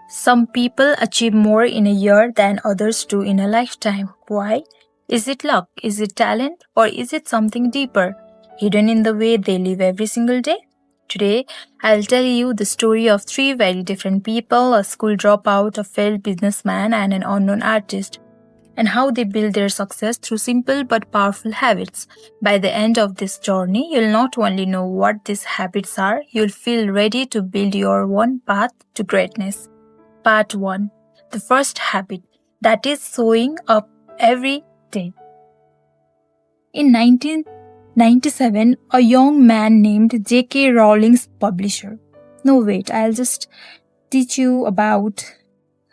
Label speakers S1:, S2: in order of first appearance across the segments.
S1: Some people achieve more in a year than others do in a lifetime. Why? Is it luck? Is it talent? Or is it something deeper, hidden in the way they live every single day? Today, I'll tell you the story of three very different people: a school dropout, a failed businessman, and an unknown artist, and how they build their success through simple but powerful habits. By the end of this journey, you'll not only know what these habits are, you'll feel ready to build your own path to greatness. Part 1. The first habit, that is showing up every day. In 1997, a young man named J.K. Rowling's publisher. No, wait, I'll just teach you about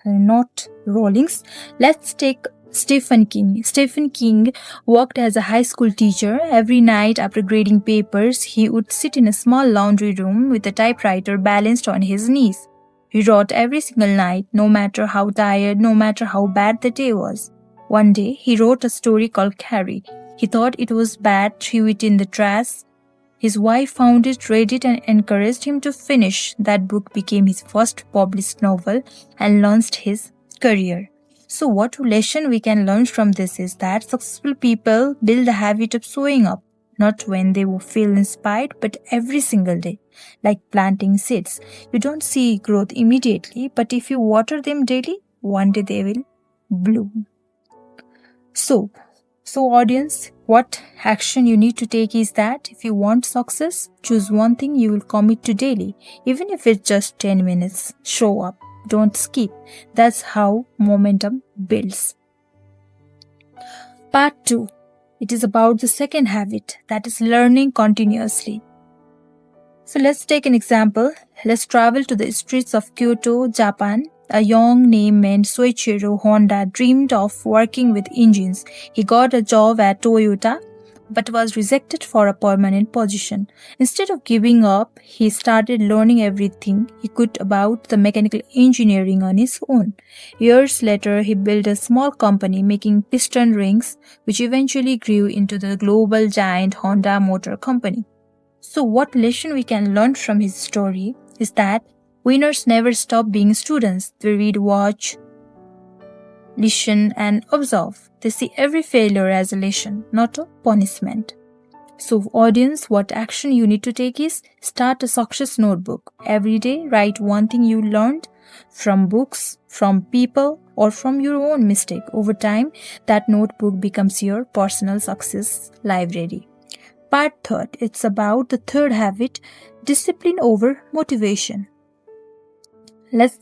S1: not Rowling's. Let's take Stephen King. Stephen King worked as a high school teacher. Every night after grading papers, he would sit in a small laundry room with a typewriter balanced on his knees. He wrote every single night, no matter how tired, no matter how bad the day was. One day, he wrote a story called Carrie. He thought it was bad, threw it in the trash. His wife found it, read it, and encouraged him to finish. That book became his first published novel and launched his career. So what lesson we can learn from this is that successful people build the habit of showing up, not when they feel inspired, but every single day. Like planting seeds. You don't see growth immediately, but if you water them daily, one day they will bloom. So audience, what action you need to take is that if you want success, choose one thing you will commit to daily, even if it's just 10 minutes. Show up. Don't skip. That's how momentum builds. Part 2. It is about the second habit, that is learning continuously. So let's take an example. Let's travel to the streets of Kyoto, Japan. A young man named Soichiro Honda dreamed of working with engines. He got a job at Toyota but was rejected for a permanent position. Instead of giving up, he started learning everything he could about the mechanical engineering on his own. Years later, he built a small company making piston rings, which eventually grew into the global giant Honda Motor Company. So what lesson we can learn from his story is that winners never stop being students. They read, watch, listen, and observe. They see every failure as a lesson, not a punishment. So audience, what action you need to take is start a success notebook. Every day, write one thing you learned from books, from people, or from your own mistake. Over time, that notebook becomes your personal success library. Part 3, it's about the third habit, discipline over motivation. Let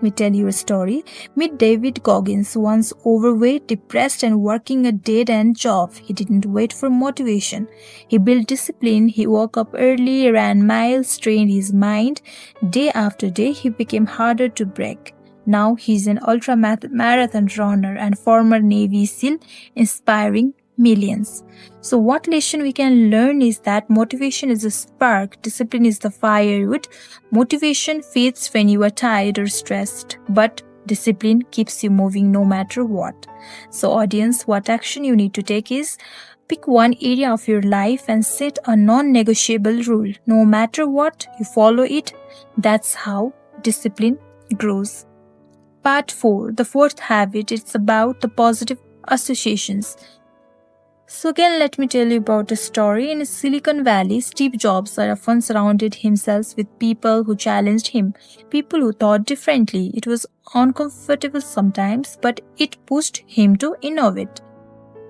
S1: me tell you a story. Meet David Goggins, once overweight, depressed, and working a dead-end job. He didn't wait for motivation. He built discipline. He woke up early, ran miles, trained his mind. Day after day, he became harder to break. Now he's an ultra-marathon runner and former Navy SEAL, inspiring millions. So what lesson we can learn is that motivation is a spark, discipline is the firewood. Motivation fades when you are tired or stressed, but discipline keeps you moving no matter what. So audience, what action you need to take is pick one area of your life and set a non-negotiable rule. No matter what, you follow it. That's how discipline grows. Part 4, the fourth habit, it's about the positive associations. So again, let me tell you about a story. In Silicon Valley, Steve Jobs often surrounded himself with people who challenged him, people who thought differently. It was uncomfortable sometimes, but it pushed him to innovate.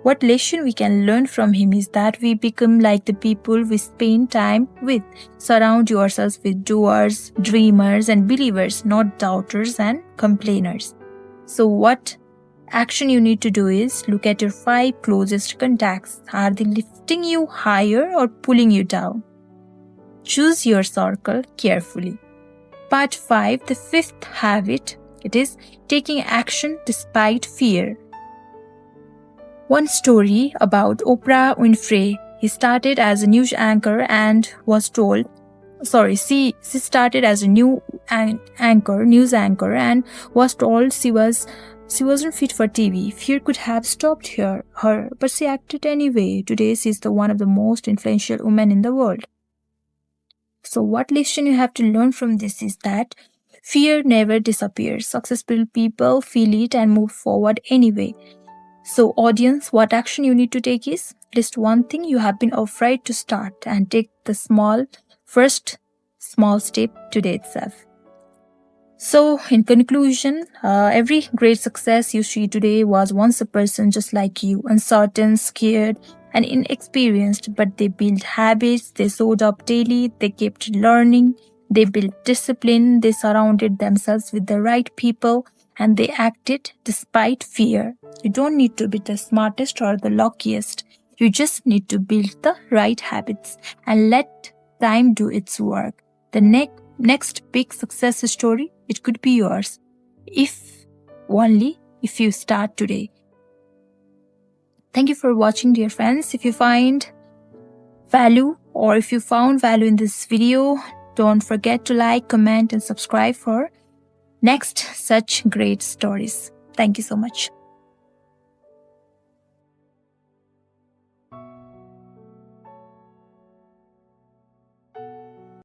S1: What lesson we can learn from him is that we become like the people we spend time with. Surround yourselves with doers, dreamers, and believers, not doubters and complainers. So what action you need to do is look at your 5 closest contacts. Are they lifting you higher or pulling you down? Choose your circle carefully. Part 5, the fifth habit, it is taking action despite fear. One story about Oprah Winfrey. She started as a news anchor and was told she started as a news anchor and was told she wasn't fit for TV. Fear could have stopped her, but she acted anyway. Today, she is one of the most influential women in the world. So what lesson you have to learn from this is that Fear never disappears. Successful people feel it and move forward anyway. So, audience, what action you need to take is list one thing you have been afraid to start and take the first small step today itself. So, in conclusion, every great success you see today was once a person just like you, uncertain, scared, and inexperienced, but they built habits, they showed up daily, they kept learning, they built discipline, they surrounded themselves with the right people, and they acted despite fear. You don't need to be the smartest or the luckiest. You just need to build the right habits and let time do its work. The next big success story, it could be yours, if you start today. Thank you for watching, dear friends. If you find value or if you found value in this video, don't forget to like, comment, and subscribe for next such great stories. Thank you so much.